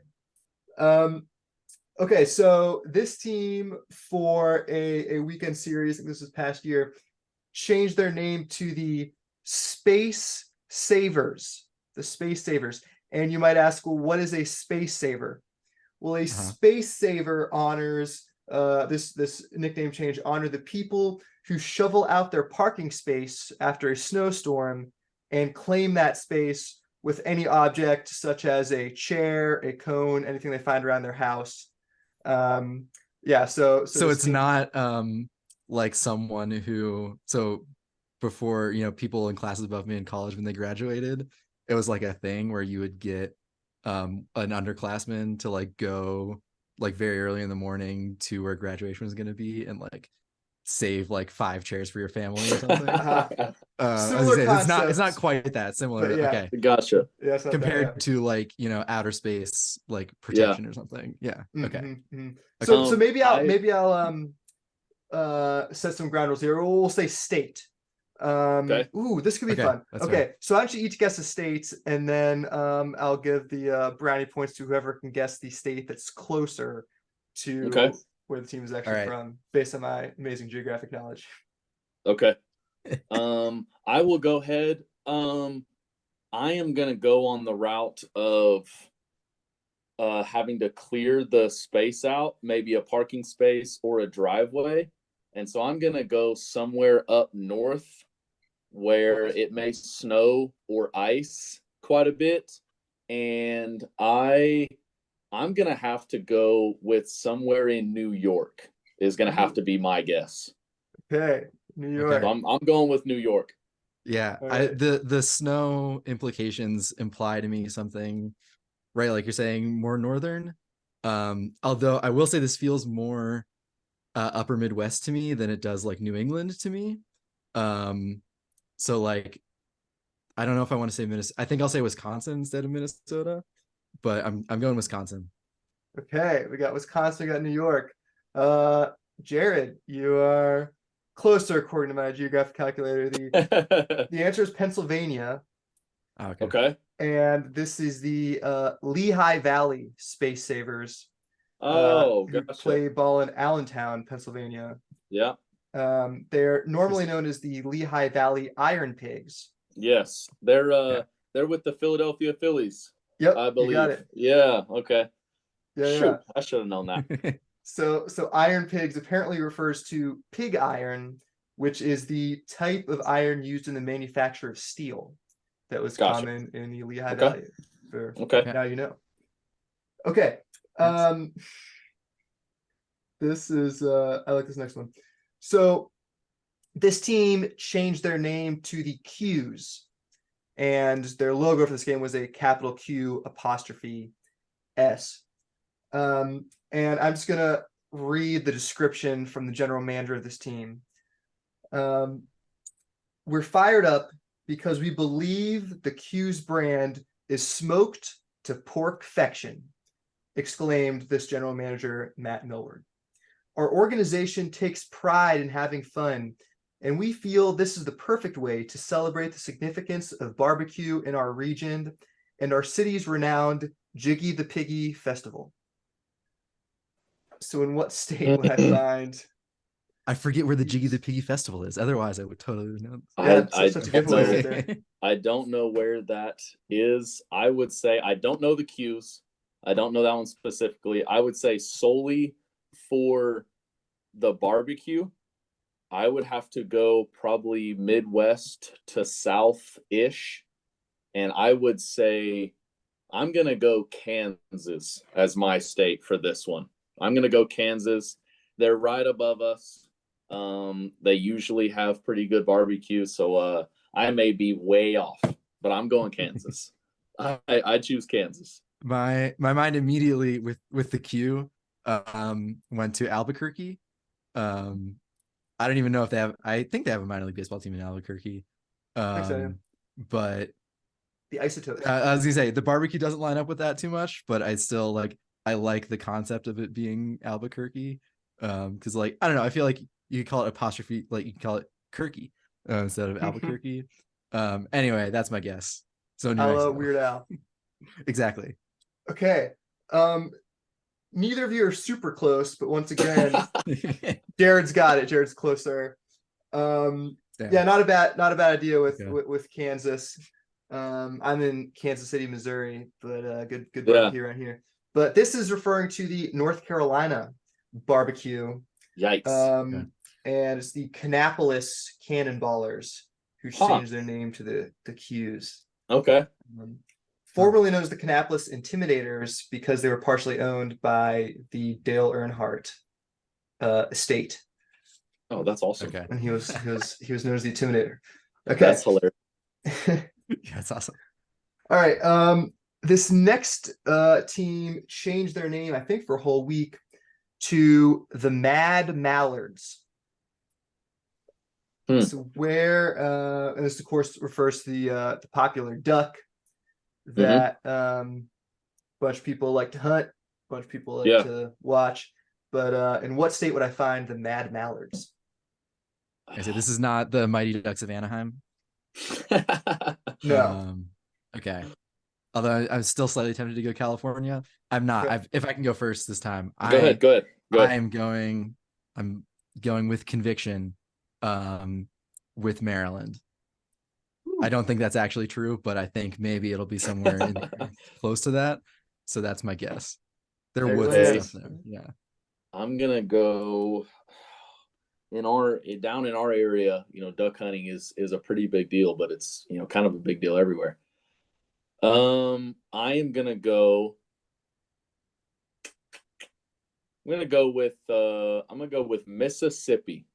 Okay, so this team for a weekend series, I think this was past year, changed their name to the Space Savers. The Space Savers. And you might ask, well, what is a space saver? Well, a space saver honors this nickname change honor the people who shovel out their parking space after a snowstorm and claim that space with any object such as a chair, a cone, anything they find around their house. So it's not like someone who before, people in classes above me in college, when they graduated, it was like a thing where you would get an underclassman to like go like very early in the morning to where graduation was going to be and like save like 5 chairs for your family or something. Similar it's not quite that similar. Yeah. Okay, Gotcha. Yeah, compared to like outer space like protection or something. Yeah. Okay. So maybe I'll set some ground rules here. We'll say state. Okay. Ooh, this could be fun. Okay, fair. so I want you each guess a state, and then I'll give the brownie points to whoever can guess the state that's closer to where the team is actually from, based on my amazing geographic knowledge. Okay. I will go ahead. I am gonna go on the route of having to clear the space out, maybe a parking space or a driveway. And so I'm going to go somewhere up north where it may snow or ice quite a bit. And I'm going to have to go with somewhere in New York is going to have to be my guess. Okay, New York. So I'm going with New York. Yeah, Right. the snow implications imply to me something, right? Like you're saying more northern. Although I will say this feels more upper Midwest to me than it does like New England to me. So like I don't know if I want to say Minnesota. I think I'll say Wisconsin instead of Minnesota, but I'm going Wisconsin. Okay, we got Wisconsin, we got New York. Jared, you are closer according to my geographic calculator. The answer is Pennsylvania, Oh, okay. Okay. and this is the Lehigh Valley Space Savers, Oh, who gotcha. play ball in Allentown, Pennsylvania. Yeah. They're normally known as the Lehigh Valley Iron Pigs. Yes. They're with the Philadelphia Phillies, Yep, I you believe. got it. Yeah. Okay. Yeah, Shoot, yeah. I should have known that. So iron pigs apparently refers to pig iron, which is the type of iron used in the manufacture of steel that was Gotcha. common in the Lehigh Okay. Valley. For Okay. now you know. Okay. This is I like this next one. So this team changed their name to the Qs, and their logo for this game was a capital Q apostrophe S. And I'm just gonna read the description from the general manager of this team. We're fired up because we believe the Q's brand is smoked to porkfection, exclaimed this general manager, Matt Millward. Our organization takes pride in having fun, and we feel this is the perfect way to celebrate the significance of barbecue in our region and our city's renowned Jiggy the Piggy Festival. So in what state would I find? I forget where the Jiggy the Piggy Festival is. Otherwise, I would totally know. Yeah, I such a don't giveaway know. right there. I don't know where that is. I would say I don't know the Q's. I don't know that one specifically. I would say solely for the barbecue, I would have to go probably Midwest to South-ish. And I would say I'm going to go Kansas as my state for this one. I'm going to go Kansas. They're right above us. They usually have pretty good barbecue. So I may be way off, but I'm going Kansas. I choose Kansas. My mind immediately with the Q went to Albuquerque. I don't even know if they have. I think they have a minor league baseball team in Albuquerque. But The Isotopes. I was gonna say the barbecue doesn't line up with that too much, but I still like. I like the concept of it being Albuquerque. Because like I don't know, I feel like you could call it apostrophe, like you can call it Kirky instead of Albuquerque. Anyway, that's my guess. So New Mexico. Weird Al. Exactly. Okay. Neither of you are super close, but once again, Jared's got it. Jared's closer. Yeah, not a bad idea with Kansas. I'm in Kansas City, Missouri, but good barbecue around here. But this is referring to the North Carolina barbecue. Yikes. And it's the Kannapolis Cannonballers who changed their name to the Qs. Okay. Formerly known as the Kannapolis Intimidators because they were partially owned by the Dale Earnhardt estate. Oh, that's awesome. Okay. And he was known as the Intimidator. Okay. That's hilarious. Yeah, that's awesome. All right. This next team changed their name, I think, for a whole week to the Mad Mallards. So where and this of course refers to the popular duck that bunch of people like to hunt, bunch of people like to watch. But in what state would I find the Mad Mallards? I say this is not the Mighty Ducks of Anaheim. No. Okay. Although I'm still slightly tempted to go California. I'm not. Okay. If I can go first this time. Go ahead. I'm going with conviction with Maryland. Ooh. I don't think that's actually true, but I think maybe it'll be somewhere close to that. so that's my guess. There Very woods and nice. stuff there. Yeah. I'm gonna go down in our area. Duck hunting is a pretty big deal, but it's kind of a big deal everywhere. I am gonna go. I'm gonna go with Mississippi.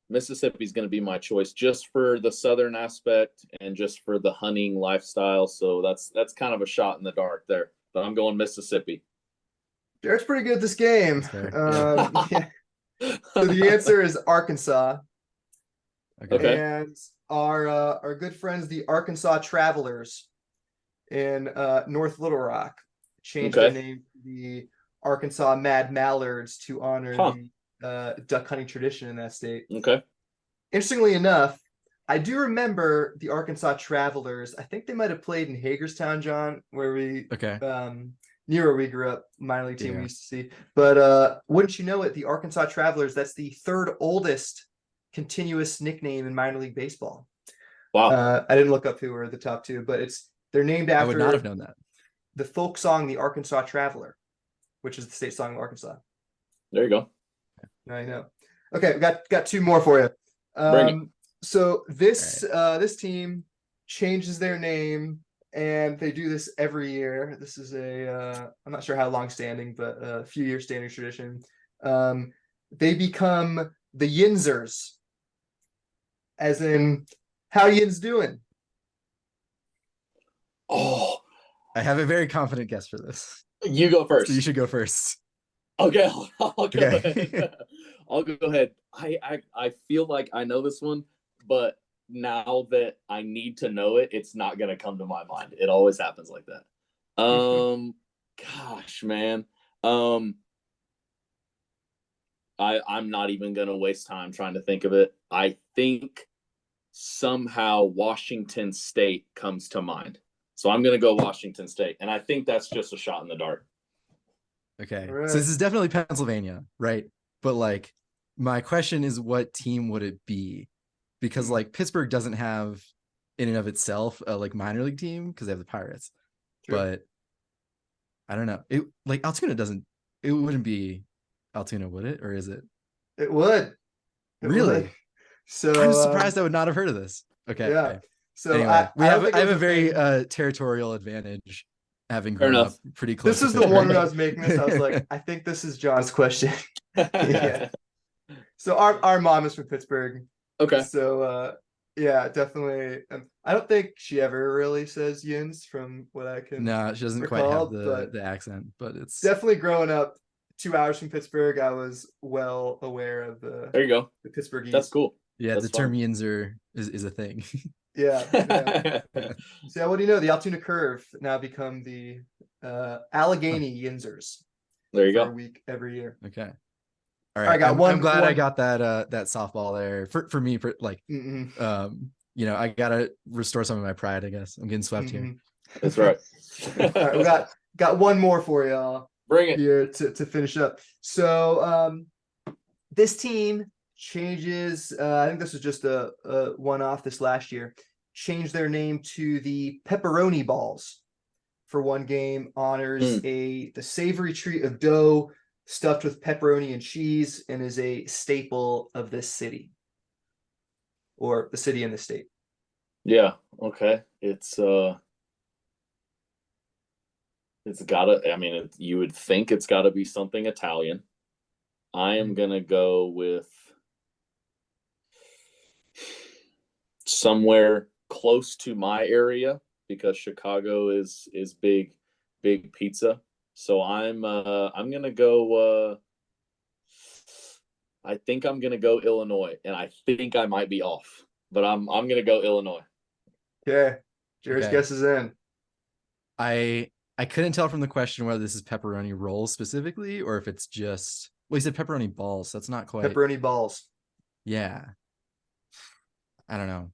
Mississippi is going to be my choice just for the southern aspect and just for the hunting lifestyle. So that's kind of a shot in the dark there, but I'm going Mississippi. Jared's pretty good at this game. That's fair. Yeah. Yeah. So the answer is Arkansas. Okay. And our good friends, the Arkansas Travelers in North Little Rock, changed their name to the Arkansas Mad Mallards to honor the duck hunting tradition in that state. Okay. Interestingly enough, I do remember the Arkansas Travelers. I think they might have played in Hagerstown, John, where we near where we grew up, minor league team we used to see. But wouldn't you know it, the Arkansas Travelers, that's the third oldest continuous nickname in minor league baseball. Wow. I didn't look up who were the top two, but they're named after I would not have known that. The folk song The Arkansas Traveler, which is the state song of Arkansas. There you go. I know. Okay, we got two more for you. Bring it. So this team changes their name, and they do this every year. This is I'm not sure how long standing, but a few year standing tradition. They become the Yinzers, as in how Yins doing. Oh, I have a very confident guess for this. You go first. So you should go first. Okay, I'll go ahead. I'll go ahead. I feel like I know this one, but now that I need to know it, it's not gonna come to my mind. It always happens like that. Gosh, man. I'm not even gonna waste time trying to think of it. I think somehow Washington State comes to mind. So I'm gonna go Washington State. And I think that's just a shot in the dark. Okay. Right. So this is definitely Pennsylvania, right? But like my question is, what team would it be? Because like Pittsburgh doesn't have in and of itself a like minor league team because they have the Pirates. True. But I don't know. It like Altoona it wouldn't be Altoona, would it? Or is it? It would. Really? Would. So I'm surprised I would not have heard of this. Okay. Yeah. So anyway, I have a very territorial advantage having grown up pretty close. This is the one when I was making this. I was like, I think this is John's question. Yeah. So our mom is from Pittsburgh. Okay. So yeah, definitely. I don't think she ever really says Yins from what I can. No, she doesn't recall, quite have the accent, but it's definitely growing up 2 hours from Pittsburgh. I was well aware of there you go. The Pittsburgh. That's cool. Yeah, That's the term Yinzer is a thing. Yeah. So yeah, what do you know? The Altoona Curve now become the Allegheny Yinzers. There you go. A week every year. Okay. All right. I'm glad I got that softball there for me. For like, I gotta restore some of my pride. I guess I'm getting swept here. That's right. All right, we got one more for y'all. Bring it here to finish up. So this team changes. I think this was just a one-off this last year. Changed their name to the Pepperoni Balls for one game. Honors the savory treat of dough stuffed with pepperoni and cheese, and is a staple of this city, or the city in the state. Yeah. Okay. It's gotta. I mean, you would think it's got to be something Italian. I am gonna go with somewhere close to my area because Chicago is big pizza. So I'm gonna go. I think I'm gonna go Illinois, and I think I might be off, but I'm gonna go Illinois. Okay, Jared's guess is in. I couldn't tell from the question whether this is pepperoni rolls specifically or if it's just. Well, you said pepperoni balls. So that's not quite pepperoni balls. Yeah, I don't know.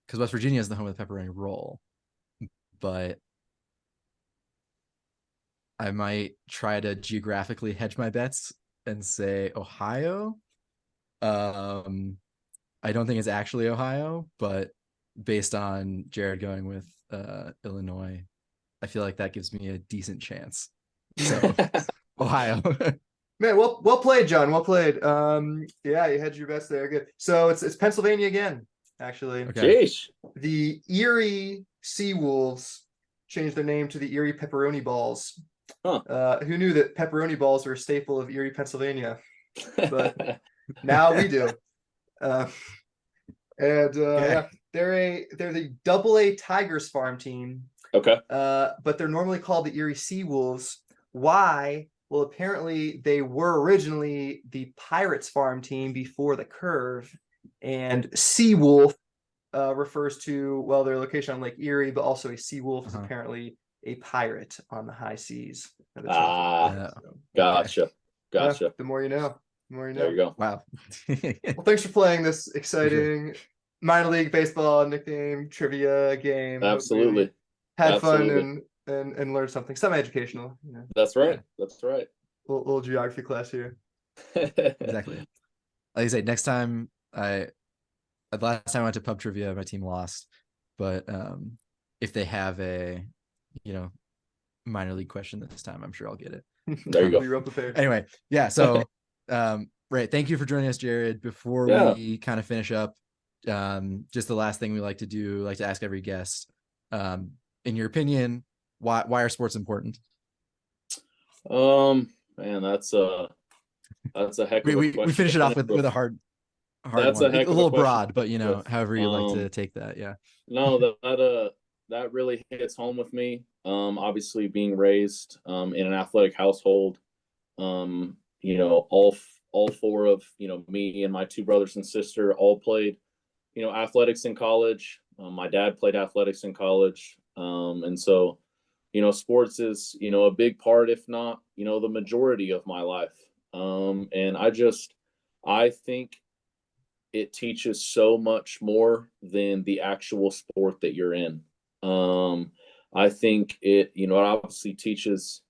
Because West Virginia is the home of the pepperoni roll, but I might try to geographically hedge my bets and say Ohio. I don't think it's actually Ohio, but based on Jared going with Illinois, I feel like that gives me a decent chance. So Ohio. Man, well played, John. Well played. Yeah, you had your best there. Good. So it's Pennsylvania again, actually. Okay. Jeez. The Erie Seawolves changed their name to the Erie Pepperoni Balls. Huh. Who knew that pepperoni balls were a staple of Erie, Pennsylvania? But now we do. Yeah, they're the Double-A Tigers farm team. Okay. But they're normally called the Erie Seawolves. Why? Well, apparently they were originally the Pirates farm team before the curve, and Seawolf refers to, well, their location on Lake Erie, but also a sea wolf is apparently a pirate on the high seas. Gotcha. Yeah, the more you know. The more you know. There you go. Wow. Well, thanks for playing this exciting minor league baseball nickname trivia game. Absolutely. Had fun and learned something semi-educational. You know. That's right. That's right. Little geography class here. Exactly. Like I said, next time the last time I went to pub trivia, my team lost. But if they have a, minor league question this time, I'm sure I'll get it. There you go. Be real prepared. Anyway, yeah. So, right. Thank you for joining us, Jared. Before we kind of finish up, just the last thing we like to do, like to ask every guest, in your opinion, why are sports important? Man, that's a heck of a question. We finish it off with a hard that's one. A heck a of little a question broad, but however you like to take that. Yeah. No, that really hits home with me. Obviously being raised in an athletic household, all four of me and my two brothers and sister all played athletics in college. My dad played athletics in college, and so sports is a big part, if not the majority of my life. And I think it teaches so much more than the actual sport that you're in. I think it obviously teaches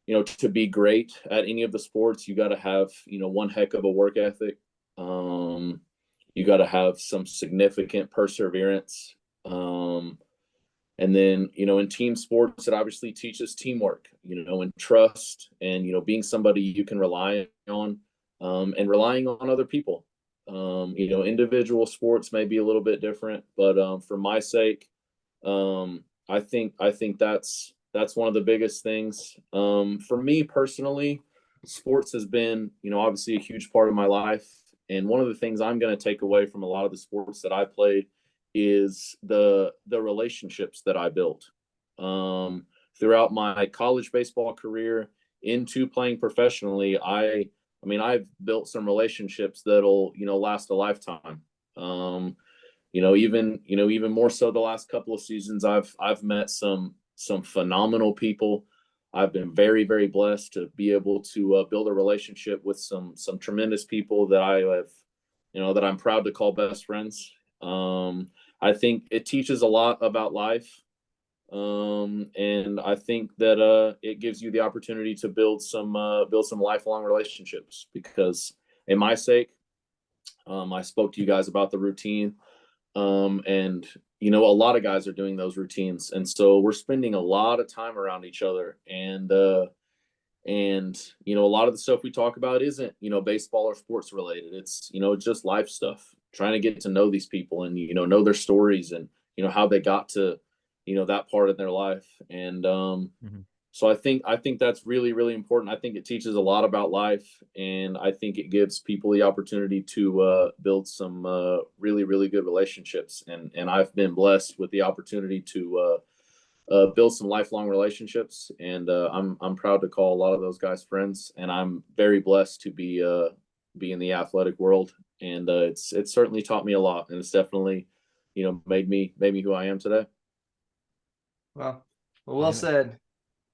to be great at any of the sports. You got to have one heck of a work ethic. You got to have some significant perseverance. And then in team sports, it obviously teaches teamwork, and trust, and being somebody you can rely on, and relying on other people. Individual sports may be a little bit different, but for my sake, I think that's one of the biggest things. For me personally, sports has been obviously a huge part of my life, and one of the things I'm going to take away from a lot of the sports that I played is the relationships that I built throughout my college baseball career into playing professionally. I've built some relationships that'll last a lifetime. Even more so the last couple of seasons, I've met some phenomenal people. I've been very, very blessed to be able to build a relationship with some tremendous people that I have, that I'm proud to call best friends. I think it teaches a lot about life. And I think that it gives you the opportunity to build some lifelong relationships, because in my sake, I spoke to you guys about the routine, and a lot of guys are doing those routines, and so we're spending a lot of time around each other, and a lot of the stuff we talk about isn't baseball or sports related. It's just life stuff, trying to get to know these people and know their stories and how they got to that part of their life. And so I think that's really, really important. I think it teaches a lot about life, and I think it gives people the opportunity to build some really, really good relationships. And I've been blessed with the opportunity to build some lifelong relationships, and I'm proud to call a lot of those guys friends. And I'm very blessed to be in the athletic world, and it's certainly taught me a lot, and it's definitely made me who I am today. Well said.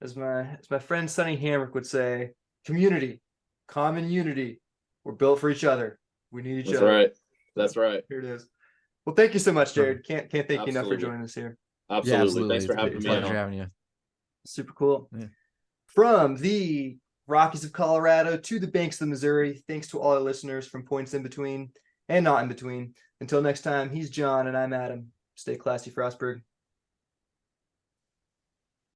As my friend Sonny Hamrick would say, community, common unity. We're built for each other. We need each other. That's right. Here it is. Well, thank you so much, Jared. Can't thank you enough for joining us here. Absolutely. Thanks for having me. Pleasure having you. Super cool. Yeah. From the Rockies of Colorado to the banks of the Missouri, thanks to all our listeners from points in between and not in between. Until next time, he's John and I'm Adam. Stay classy, Frostburg.